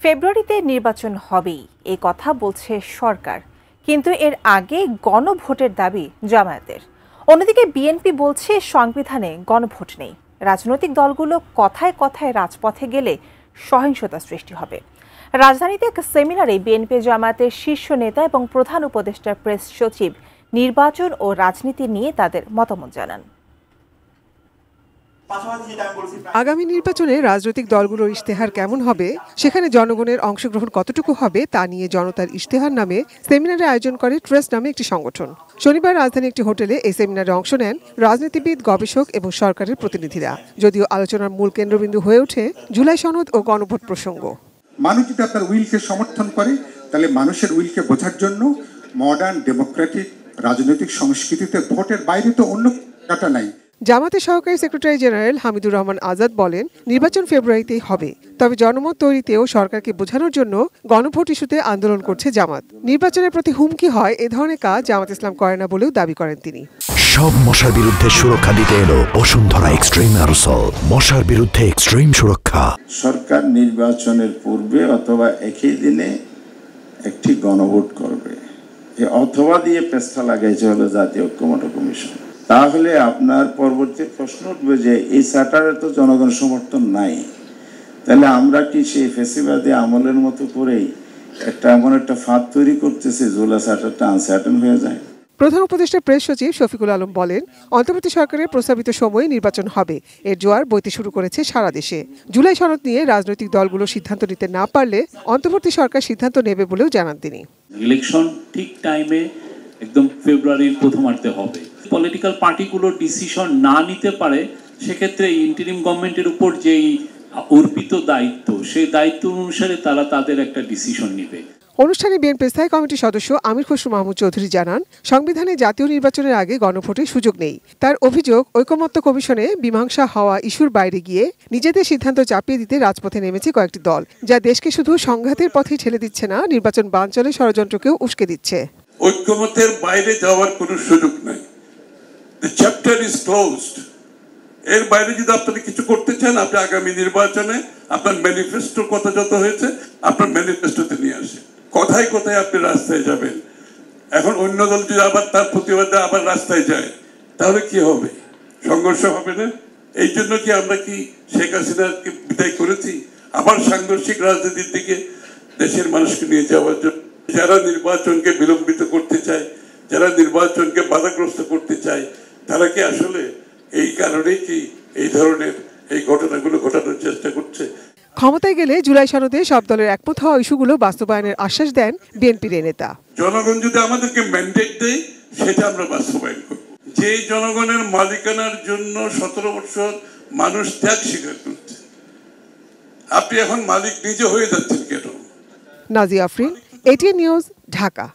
ফেব্রুয়ারিতে নির্বাচন হবেই এই কথা বলছে সরকার, কিন্তু এর আগে গণভোটের দাবি জামায়াতের। অন্যদিকে বিএনপি বলছে সংবিধানে গণভোট নেই। রাজনৈতিক দলগুলো কথায় কথায় রাজপথে গেলে সহিংসতা সৃষ্টি হবে। রাজধানীতে এক সেমিনারে বিএনপি জামায়াতের শীর্ষ নেতা এবং প্রধান উপদেষ্টা প্রেস সচিব নির্বাচন ও রাজনীতি নিয়ে তাদের মতামত জানান। আগামী নির্বাচনে রাজনৈতিক দলগুলোর ইশতেহার কেমন হবে, সেখানে জনগণের অংশগ্রহণ কতটুকু হবে তা নিয়ে জনতার ইশতেহার নামে সেমিনারে আয়োজন করে ট্রাস্ট নামে একটি সংগঠন। শনিবার রাজধানীর একটি হোটেলে এই সেমিনারে অংশ নেন রাজনীতিবিদ, গবেষক এবং সরকারের প্রতিনিধিরা। যদিও আলোচনার মূল কেন্দ্রবিন্দু হয়ে ওঠে জুলাই সনদ ও গণভোট প্রসঙ্গ। মানুষ যদি আপনার উইলকে সমর্থন করে, তাহলে মানুষের উইলকে বোঝার জন্য মডার্ন ডেমোক্রেটিক রাজনৈতিক সংস্কৃতিতে ভোটের বাইরে তো অন্য কাটা নাই। জামাতের সহকারী সেক্রেটারি জেনারেল হামিদুর রহমান আজাদ বলেন, নির্বাচন ফেব্রুয়ারিতেই হবে, তবে জনমত তৈরিতেও সরকারকে বোঝানোর জন্য গণভোট ইস্যুতে আন্দোলন করছে জামাত। নির্বাচনের প্রতি হুমকি হয় এ ধরনের কাজ জামাত ইসলাম করে না বলেও দাবি করেন তিনি। সব মশার বিরুদ্ধে সুরক্ষা দিতে এলো বসুন্ধরা এক্সট্রিম অ্যারোসল, মশার বিরুদ্ধে এক্সট্রিম সুরক্ষা। সরকার নির্বাচনের পূর্বে অথবা একই দিনে একটি গণভোট করবে, অথবা দিয়ে পেস্তা লাগাইছে হলো জাতীয় ঐক্যমত্য কমিশন। তাহলে আপনার পরবর্তী প্রশ্ন উঠবে যে এই চার্টারে তো জনগণ সমর্থন নাই, তাহলে আমরা কি সেই ফেসিবাদী আমলের মতো করেই এমন একটা ফাঁদ তৈরি করতেছি জুলাই চার্টারটা আনসার্টেন হয়ে যায়। প্রধান উপদেষ্টা প্রেস সচিব শফিকুল আলম বলেন, অন্তর্বর্তী সরকারের প্রস্তাবিত সময়ে নির্বাচন হবে। এর জোয়ার বইতে শুরু করেছে সারা দেশে। জুলাই সনদ নিয়ে রাজনৈতিক দলগুলো সিদ্ধান্ত নিতে না পারলে অন্তর্বর্তী সরকার সিদ্ধান্ত নেবে বলেও জানান তিনি। ইলেকশন ঠিক টাইমে একদম ফেব্রুয়ারির প্রথমার্ধে হবে। পলিটিক্যাল পার্টিগুলো ডিসিশন না নিতে পারে, সেক্ষেত্রে ইন্টারিম গভর্নমেন্টের উপর যেই অর্পিত দায়িত্ব, সেই দায়িত্ব অনুসারে তারা তাদের একটা ডিসিশন নেবে। অনুষ্ঠানে বিএনপি স্থায়ী কমিটির সদস্য আমির খসরু মাহমুদ চৌধুরী জানান, সংবিধানে জাতীয় নির্বাচনের আগে গণভোটের সুযোগ নেই। তার অভিযোগ, ঐকমত্য কমিশনে মীমাংসা হওয়া ইস্যুর বাইরে গিয়ে নিজেদের সিদ্ধান্ত চাপিয়ে দিতে রাজপথে নেমেছে কয়েকটি দল, যা দেশকে শুধু সংঘাতের পথে ঠেলে দিচ্ছে না, নির্বাচন বানচালের ষড়যন্ত্রকেও উস্কে দিচ্ছে। ঐকমত্যের বাইরে যাওয়ার কোনো সুযোগ নাই। The chapter is closed. এর বাইরে যদি আপনারা কিছু করতে চান, আপনি আগামী নির্বাচনে আপনার ম্যানিফেস্টোর কথা যত হয়েছে আপনার ম্যানিফেস্টোতে নিয়ে আসে। কথায় কথায় আপনি রাস্তায় যাবেন। এখন অন্য দল যদি আবার তার প্রতিবাদে আবার রাস্তায় যায়, তাহলে কি হবে? সংঘর্ষ হবে না? এই জন্য কি আমরা কি শেখ হাসিনাকে বিদায় করেছি আবার সাংঘর্ষিক রাজনীতির দিকে দেশের মানুষকে নিয়ে যাওয়ার জন্য? যারা নির্বাচনকে বিলম্বিত করতে চায়, যারা নির্বাচনকে বাধাগ্রস্ত করতে চায়, তারা কি আসলে এই কারণেই কি এই ধরনের এই ঘটনাগুলো ঘটানোর চেষ্টা করছে? ক্ষমতায় গেলে জুলাই সনদে সব দলের একমত হওয়া ইস্যুগুলো বাস্তবায়নের আশ্বাস দেন বিএনপির নেতা। জনগণ যদি আমাদেরকে ম্যান্ডেট দেয়, সেটা আমরা বাস্তবায়ন করব। যে জনগণের মালিকানার জন্য 17 বছর মানুষ ত্যাগ স্বীকার করছে, আপনি এখন মালিক নিজে হয়ে যাচ্ছেন কেন? Nazia Afrin, ATN news, Dhaka.